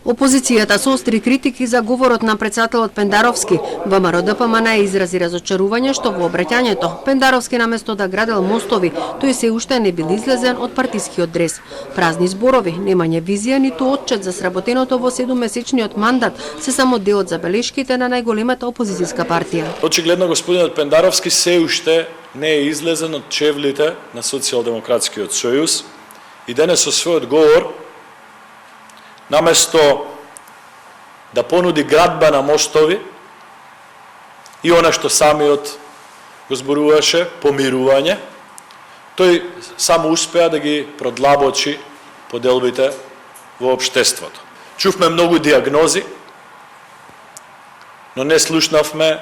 Опозицијата соостри критики за говорот на претседателот Пендаровски. ВМРО-ДПМН изрази разочарување што во обраќањето Пендаровски наместо да градел мостови, тој се уште не бил излезен од партискиот дрес. Празни зборови, немање визија ниту отчет за сработеното во 7-месечниот мандат се само дел од забелешките на најголемата опозицијска партија. Очигледно господинот Пендаровски се уште не е излезен од чевлите на Социјалдемократскиот сојуз и денес со својот говор наместо да понуди градба на мостови и она што самиот го зборуваше, помирување, тој само успеа да ги продлабочи поделбите во општеството. Чувме многу диагнози, но не слушнавме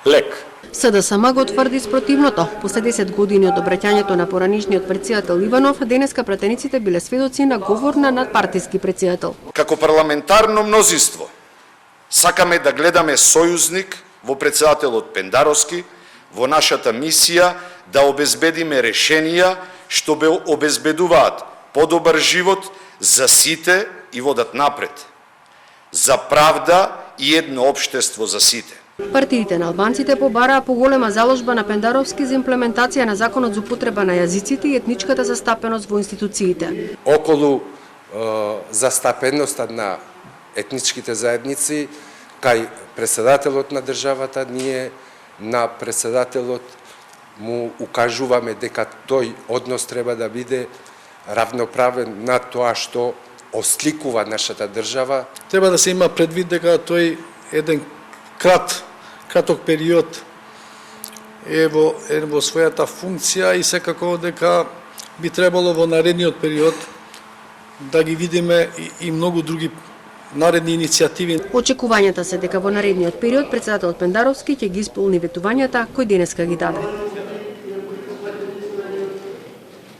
лек. СДСМ го тврди спротивното. После 10 години од обраќањето на поранишниот претседател Иванов, денеска пратениците биле сведоци на говор на надпартиски претседател. Како парламентарно мнозинство, сакаме да гледаме сојузник во претседателот Пендаровски, во нашата мисија да обезбедиме решенија што бе обезбедуваат подобар живот за сите и водат напред, за правда и едно општество за сите. Партиите на албанците побараа поголема заложба на Пендаровски за имплементација на законот за употреба на јазиците и етничката застапеност во институциите. Околу застапеноста на етничките заедници, кај претседателот на државата, ние на претседателот му укажуваме дека тој однос треба да биде равноправен на тоа што осликува нашата држава. Треба да се има предвид дека тој еден краток период е во својата функција и секако дека би требало во наредниот период да ги видиме и многу други наредни иницијативи. Очекувањата се дека во наредниот период претседателот Пендаровски ќе ги исполни ветувањата кои денеска ги даде.